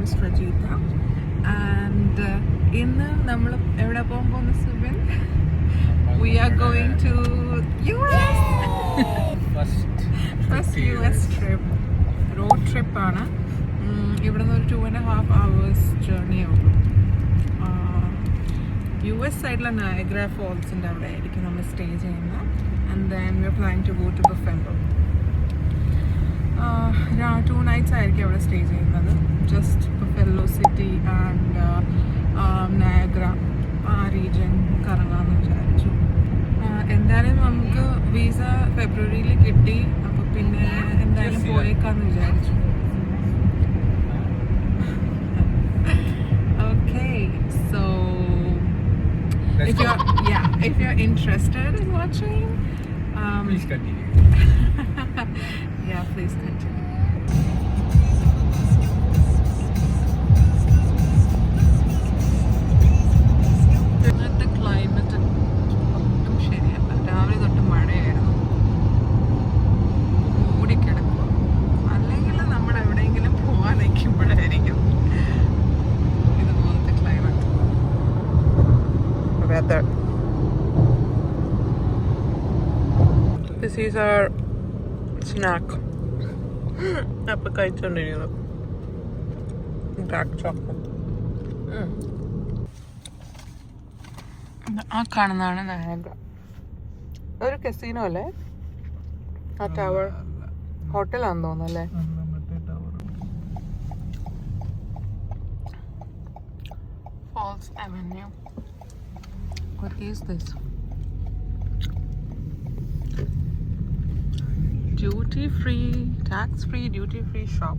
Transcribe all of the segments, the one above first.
host Rajita, and ഇന്ന് നമ്മൾ എവിടെ പോകാൻ പോകുന്നു Subin? We are going to US. First US trip. Road trip ആണ്. ഇവിടെ നിന്ന് ഒരു 2.5 hours journey ഉള്ളൂ. US സൈഡിലെ നയഗ്ര ഫോൾസിൻ്റെ അവിടെ ആയിരിക്കും നമ്മൾ സ്റ്റേ ചെയ്യുന്നത്. And then we are planning to go to Buffalo. 2 nights ആയിരിക്കും അവിടെ സ്റ്റേ ചെയ്യുന്നത്. Just buffalo city and Niagara ആ റീജിയൻ കറങ്ങാമെന്ന് വിചാരിച്ചു. എന്തായാലും നമുക്ക് വിസ ഫെബ്രുവരിയിൽ കിട്ടി. അപ്പോൾ പിന്നെ എന്തായാലും പോയേക്കാന്ന് വിചാരിച്ചു. Okay, so if you're interested in watching, please continue. Yeah, please continue. ഇന്നത്തെ ക്ലൈമറ്റ് ഒട്ടും ശരിയല്ല. രാവിലെ തൊട്ട് മഴയായിരുന്നു, മൂടിക്കിടക്കുക. അല്ലെങ്കിൽ നമ്മൾ എവിടെയെങ്കിലും പോകാൻ നിൽക്കുമ്പോഴായിരിക്കും ഇതുപോലത്തെ climate. Weather. This is our snack. അപ്പോൾ കഴിച്ചുകൊണ്ടിരിക്കുന്നത് ഡാർക്ക് ചോക്ലേറ്റ്. ആ കാണുന്നതാണ് നയാഗ്ര. ഒരു കസിനോ അല്ലേ? ആ ടവർ ഹോട്ടലാണെന്ന് തോന്നുന്നു അല്ലേ? Falls avenue. What is this? Duty free, tax free, duty free shop.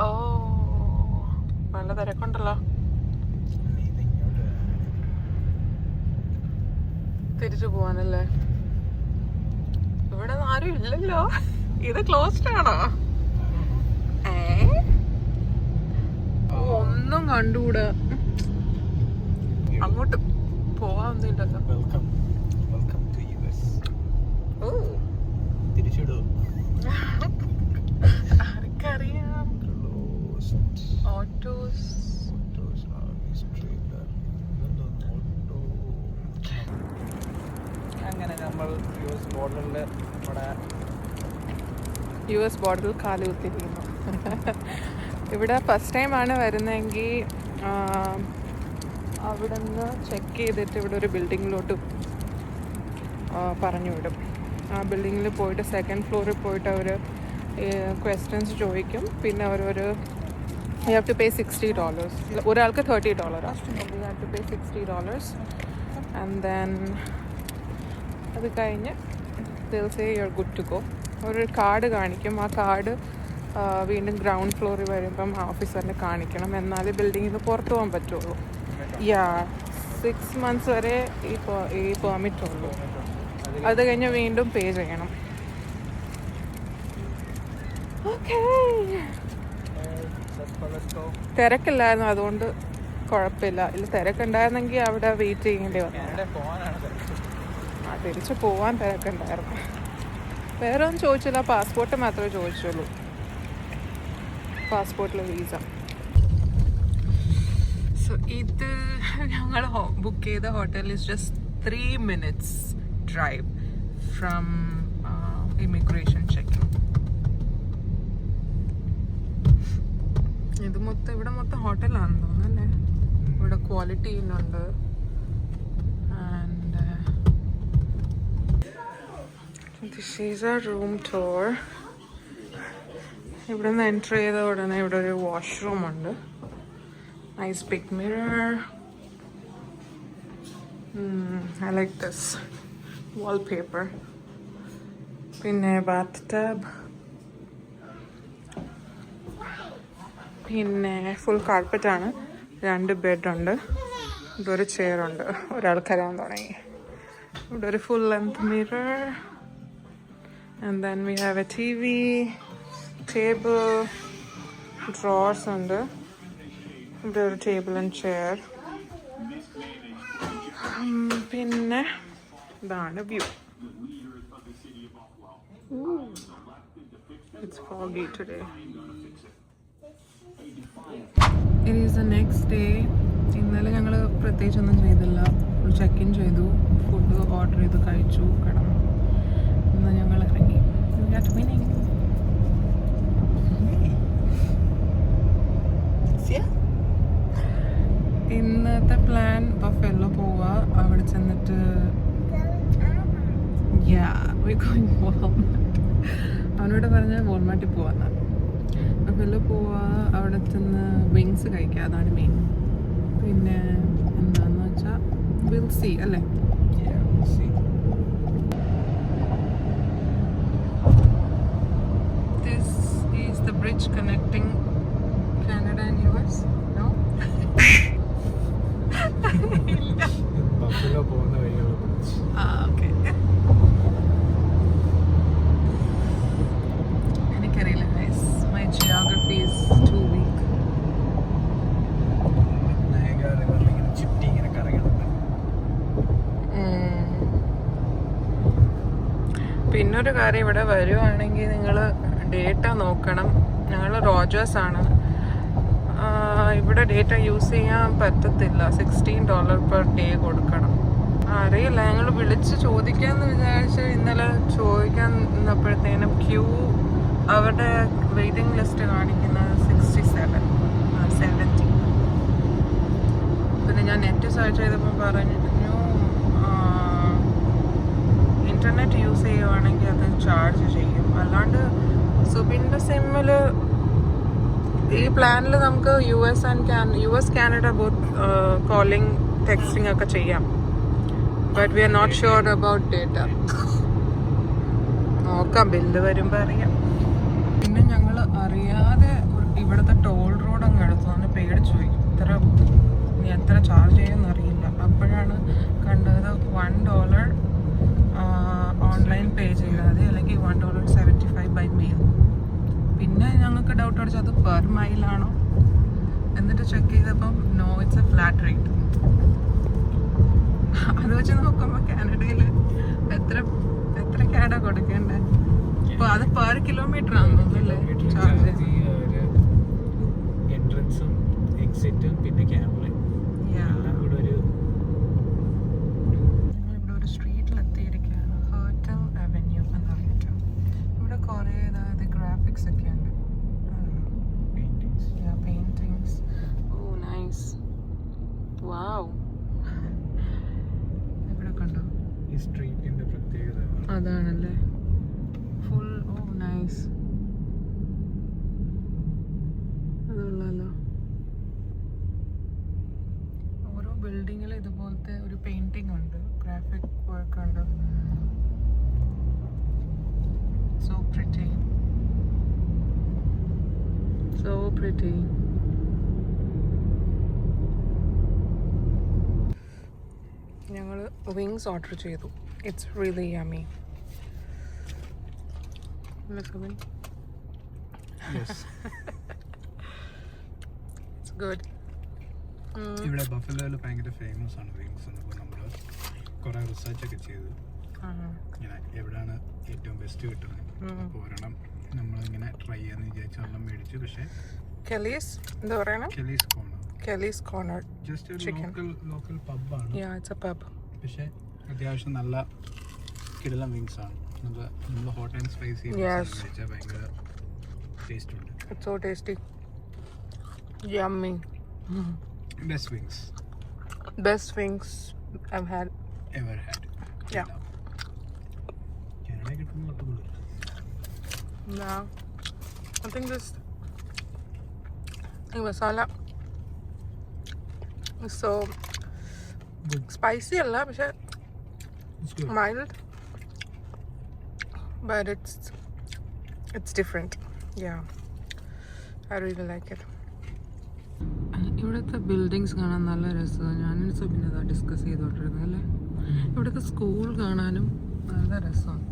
Oh, നല്ല തിരക്കുണ്ടല്ലോ. തിരിച്ചു പോവാനല്ലേ? ഇവിടെ ആരും ഇല്ലല്ലോ. ഇത് ക്ലോസ്ഡ് ആണോ? ഒന്നും കണ്ടുകൂടാ. അങ്ങോട്ട് പോവാന്നില്ലല്ലോ. ആർക്കറിയാം. ഓട്ടോസ് അങ്ങനെ നമ്മൾ US ബോർഡറിൽ കാല് കുത്തിയിരിക്കുന്നു. ഇവിടെ ഫസ്റ്റ് ടൈമാണ് വരുന്നതെങ്കിൽ അവിടെ നിന്ന് ചെക്ക് ചെയ്തിട്ട് ഇവിടെ ഒരു ബിൽഡിങ്ങിലോട്ട് പറഞ്ഞു വിടും. ആ ബിൽഡിങ്ങിൽ പോയിട്ട് സെക്കൻഡ് ഫ്ലോറിൽ പോയിട്ട് അവർ ക്വസ്റ്റ്യൻസ് ചോദിക്കും. പിന്നെ അവരൊരു യു ഹാവ് ടു പേ $60. ഒരാൾക്ക് $30. You have to pay $60. And then അത് കഴിഞ്ഞ് they'll say you're good to go. ഒരു കാർഡ് കാണിക്കും. ആ കാർഡ് വീണ്ടും ഗ്രൗണ്ട് ഫ്ലോറിൽ വരുമ്പം ഓഫീസറിനെ കാണിക്കണം. എന്നാലേ ബിൽഡിങ്ങിൽ നിന്ന് പുറത്ത് പോകാൻ പറ്റുള്ളൂ. 6 months വരെ ഈ പെർമിറ്റ് ഉള്ളൂ. അത് കഴിഞ്ഞ് വീണ്ടും പേ ചെയ്യണം. ഓക്കേ, തിരക്കില്ലായിരുന്നു, അതുകൊണ്ട് കുഴപ്പമില്ല. ഇല്ല, തിരക്കുണ്ടായിരുന്നെങ്കിൽ അവിടെ വെയിറ്റ് ചെയ്യേണ്ടി വന്നു. തിരിച്ച് പോവാൻ തിരക്കുണ്ടായിരുന്നു. വേറെ ഒന്നും ചോദിച്ചില്ല, പാസ്പോർട്ട് മാത്രമേ ചോദിച്ചുള്ളൂ. പാസ്പോർട്ടിൽ വീസ. സോ ഇത് ഞങ്ങൾ ബുക്ക് ചെയ്ത hotel is just 3 minutes drive from immigration checking. ഇത് മൊത്തം ഇവിടെ മൊത്തം ഹോട്ടലാണെന്ന് തോന്നുന്നു അല്ലേ? ഇവിടെ ക്വാളിറ്റി ഉണ്ട്. And this is a room tour. ഇവിടെ നിന്ന് എൻറ്റർ ചെയ്ത ഉടനെ ഇവിടെ ഒരു വാഷ്റൂം ഉണ്ട്. Nice big mirror. I like this wallpaper. പിന്നെ ബാത്ത് ടബ്. പിന്നെ ഫുൾ കാർപ്പറ്റാണ്. 2 ബെഡുണ്ട്. ഇതൊരു ചെയറുണ്ട്. ഒരാൾക്കരാൻ തുടങ്ങി. ഇവിടെ ഒരു full length mirror. And then we have a TV, table, drawers ഉണ്ട്. ഇവിടെ ഒരു ടേബിൾ ആൻഡ് ചെയർ. പിന്നെ ഇതാണ് view. It's foggy today. It is the next day. ഇന്നലെ ഞങ്ങൾ പ്രത്യേകിച്ചൊന്നും ചെയ്തില്ല. ചെക്ക് ഇൻ ചെയ്തു, ഫുഡ് ഓർഡർ ചെയ്ത് കഴിച്ചു, കിടന്നു. ഇന്ന് ഞങ്ങൾ ഇറങ്ങി. ഇന്നത്തെ പ്ലാൻ ബഫല്ലോ പോവുക, അവിടെ ചെന്നിട്ട് അവനോട് പറഞ്ഞ വോൾമാർട്ടിൽ പോവാന്നാണ്. ബഫല്ലോ പോവുക, അവിടെ ചെന്ന് വിങ്സ് കഴിക്കുക, അതാണ് മെയിൻ. പിന്നെ എന്താന്ന് വെച്ചാൽ വിൽ സീ അല്ലേ. This is the bridge connecting Canada and US. No? Buffalo പോകുന്ന വഴിയുള്ള bridge. Okay. എനിക്കറിയില്ല guys. My geography is too weak. നയഗാ റിവറിൽ ഇങ്ങനെ ചുറ്റി ഇങ്ങനെ കറങ്ങുന്നുണ്ട്. പിന്നൊരു കാര്യം, ഇവിടെ വരുവാണെങ്കിൽ നിങ്ങൾ ഡേറ്റ നോക്കണം. ഞങ്ങൾ റോജേഴ്സ് ആണ്. ഇവിടെ ഡേറ്റ യൂസ് ചെയ്യാൻ പറ്റത്തില്ല. $16 per day കൊടുക്കണം. അറിയില്ല, ഞങ്ങൾ വിളിച്ച് ചോദിക്കാമെന്ന് വിചാരിച്ച് ഇന്നലെ ചോദിക്കാൻ നിന്നപ്പോഴത്തേനും അവരുടെ വെയിറ്റിംഗ് ലിസ്റ്റ് കാണിക്കുന്നത് 70. പിന്നെ ഞാൻ നെറ്റ് സെർച്ച് ചെയ്തപ്പോൾ പറഞ്ഞു ഇൻ്റർനെറ്റ് യൂസ് ചെയ്യുവാണെങ്കിൽ അത് ചാർജ് ചെയ്യും. അല്ലാണ്ട് സുബിൻ്റെ സിമ്മിൽ ഈ പ്ലാനിൽ നമുക്ക് US Canada both calling texting ഒക്കെ ചെയ്യാം. But we are not sure about data. നോക്കാം, ബില്ല് വരുമ്പോൾ അറിയാം. പിന്നെ ഞങ്ങൾ അറിയാതെ ഇവിടുത്തെ ടോൾ റോഡ് അങ്ങ് എടുത്തു. അങ്ങനെ പേടിച്ചു പോയി. എത്ര ചാർജ് ചെയ്യുമെന്ന് അറിയില്ല. അപ്പോഴാണ് കണ്ടത് $1 ഓൺലൈൻ പേ ചെയ്താൽ, അല്ലെങ്കിൽ $1.75 ബൈ മെയിൽ. പിന്നെ ഞങ്ങൾക്ക് ഡൗട്ട് അടിച്ചു അത് പെർ മൈലാണോ. എന്നിട്ട് ചെക്ക് ചെയ്തപ്പം no, it's a flat rate. അത് വെച്ച് നോക്കുമ്പോൾ കാനഡയിൽ എത്ര കാഡാ കൊടുക്കേണ്ടത്? അപ്പോൾ അത് പെർ കിലോമീറ്റർ ആണെന്നല്ലേ ചാർജ്? എൻട്രൻസും എക്സിറ്റും പിന്നെ ക്യാമറയും എല്ലാം കൂടെ ഒരു. ഇവിടെ ഒരു സ്ട്രീറ്റിലെത്തിയിരിക്കുകയാണ്, ഹേർട്ടൽ അവന്യൂ എന്ന് പറഞ്ഞിട്ട്. ഇവിടെ കുറേ ഗ്രാഫിക്സ് ഒക്കെ ഉണ്ട്, പെയിന്റിങ്സ്. ഓ നൈസ്, വാവ്. ഇവിടെ കണ്ടോ ഈ സ്ട്രീറ്റിന്റെ പ്രത്യേകത അതാണല്ലേ, ഫുൾ. ഓ നൈസ്, അതുള്ളല്ലോ. ഓരോ ബിൽഡിങ്ങിൽ ഇതുപോലത്തെ ഒരു പെയിന്റിംഗ് ഉണ്ട്, ഗ്രാഫിക് വർക്ക് ഉണ്ട്. So pretty. So pretty. ഞങ്ങൾ വിങ്സ് ഓർഡർ ചെയ്തു. It's really yummy. It's good. ഇവിടെ ബഫലോയിൽ ഭയങ്കര ഫേമസ് ആണ് വിങ്സ്. അപ്പോൾ നമ്മൾ കുറേ റിസർച്ച് ഒക്കെ ചെയ്തു ഇങ്ങനെ എവിടെയാണ് ഏറ്റവും ബെസ്റ്റ് കിട്ടുന്നത്. അപ്പോൾ ഒരെണ്ണം നമ്മളിങ്ങനെ ട്രൈ ചെയ്യാന്ന് വിചാരിച്ച് ഒരെണ്ണം മേടിച്ചു. പക്ഷേ എന്താ പറയണേ, Kelly's Corner ജസ്റ്റ് ഒരു ലോക്കൽ പബ്ബാണ്. It's a pub. പക്ഷേ അത്യാവശ്യം നല്ല കിടിലം വിങ്സ് ആണ്. നമ്മൾ ഹോട്ട് ആൻഡ് സ്പൈസി കഴിച്ചാൽ ഭയങ്കര ടേസ്റ്റ് ഉണ്ട്. It's so tasty. Yummy. Best wings. Best wings I've had. Ever had. Yeah. Canada കിട്ടുന്നതൊക്കെ ഉള്ളൂ. No. I think this masala is so Good. spicy alla, പക്ഷേ It's good. mild. But it's different. Yeah. I really like it. ഇവിടുത്തെ buildings കാണാൻ നല്ല രസമാണ്. ഞാനും സുബിനെ discuss ചെയ്തോണ്ടിരുന്നത് അല്ലേ. ഇവിടുത്തെ സ്കൂൾ കാണാനും നല്ല രസമുണ്ട്.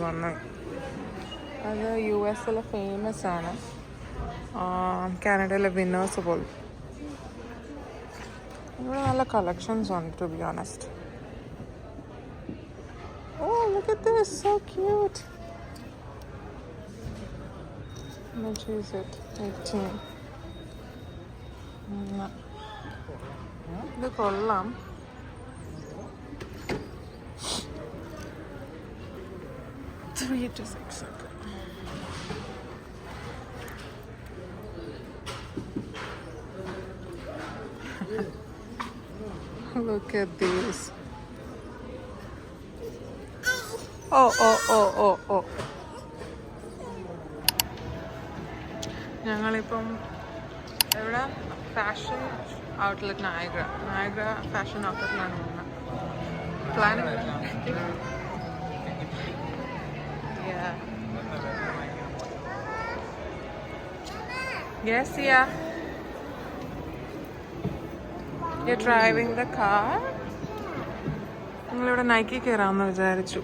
വന്നു. അത് US ഫേമസ് ആണ്, കാനഡയിലെ വിന്നേഴ്സ് പോലും. ഇവിടെ നല്ല കളക്ഷൻസ് ഉണ്ട്, to be honest. Oh, look at this, so cute. How much is it? 18. ഇത് കൊള്ളാം. $3 to $6. Look at these. Oh. ഞങ്ങളിപ്പം എവിടെ? ഫാഷൻ ഔട്ട്ലെറ്റ് നായഗ്ര ഫാഷൻ ഔട്ട്ലെറ്റിലാണ് പോകുന്നത്. Planning. Yes, yeah. You're driving the car? ഞങ്ങളിവിടെ നൈക്കി കയറാമെന്ന് വിചാരിച്ചു.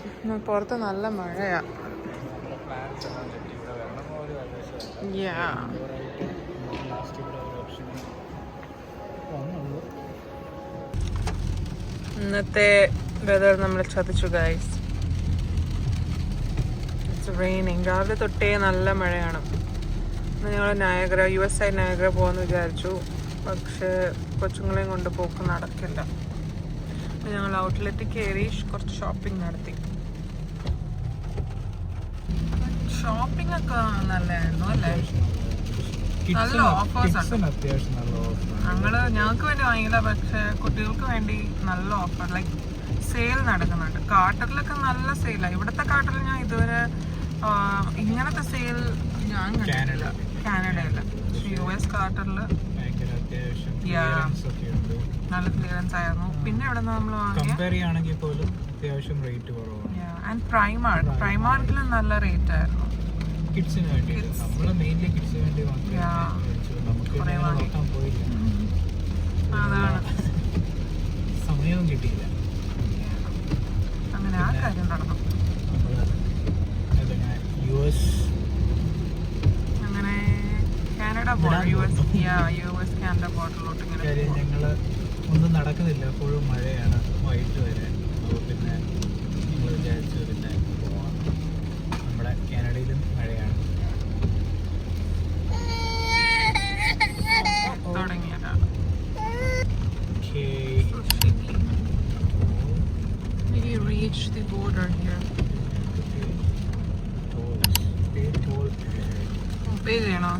പുറത്ത് നല്ല മഴയാ. ഇന്നത്തെ വെതർ നമ്മൾ ചതിച്ചു ഗൈസ്. It's raining. രാവിലെ തൊട്ടേ നല്ല മഴയാണ്. ഞങ്ങൾ US സൈഡ് നയഗ്ര പോകാമെന്ന് വിചാരിച്ചു, പക്ഷേ കൊച്ചുങ്ങളെയും കൊണ്ട് പോക്ക് നടക്കില്ല. ഞങ്ങൾ ഔട്ട്ലെറ്റിൽ കയറി കുറച്ച് ഷോപ്പിംഗ് നടത്തി. ഷോപ്പിംഗ് ഒക്കെ നല്ലതായിരുന്നു അല്ലേ? നല്ല ഓഫേഴ്സ് ഉണ്ട്. ഞങ്ങൾക്ക് വേണ്ടി വാങ്ങിയില്ല, പക്ഷെ കുട്ടികൾക്ക് വേണ്ടി നല്ല ഓഫർ, ലൈക്ക് സെയിൽ നടക്കുന്നുണ്ട്. കാർട്ടറിലൊക്കെ നല്ല സെയിലാണ്. ഇവിടുത്തെ കാർട്ടറിൽ ഞാൻ ഇതുവരെ ഇങ്ങനത്തെ സെയിൽ ഞാൻ കണ്ടിട്ടില്ല കാനഡയില്. US കാർട്ടറിൽ നല്ല ക്ലിയറൻസ് ആയിരുന്നു. പിന്നെ ഇവിടെ നമ്മൾ ആൻഡ് പ്രൈമാർക്കിലും നല്ല റേറ്റ് ആയിരുന്നു. അതാണ് സമയവും കിട്ടിയില്ല. അങ്ങനെ ആ കാര്യം നടന്നു. അങ്ങനെ കാനഡ US കാനഡ ബോർഡറിലോട്ട് ഇങ്ങനെ ഞങ്ങള് ഒന്നും നടക്കുന്നില്ല, എപ്പോഴും മഴയാണ് വൈകിട്ട് വരെ. അപ്പോൾ പിന്നെ ഞങ്ങൾ വിചാരിച്ചു പിന്നെ പോവാം. നമ്മുടെ കാനഡയിലും മഴയാണ്. തുടങ്ങിയതാണ്. We reached the border here. Pay ചെയ്യണോ?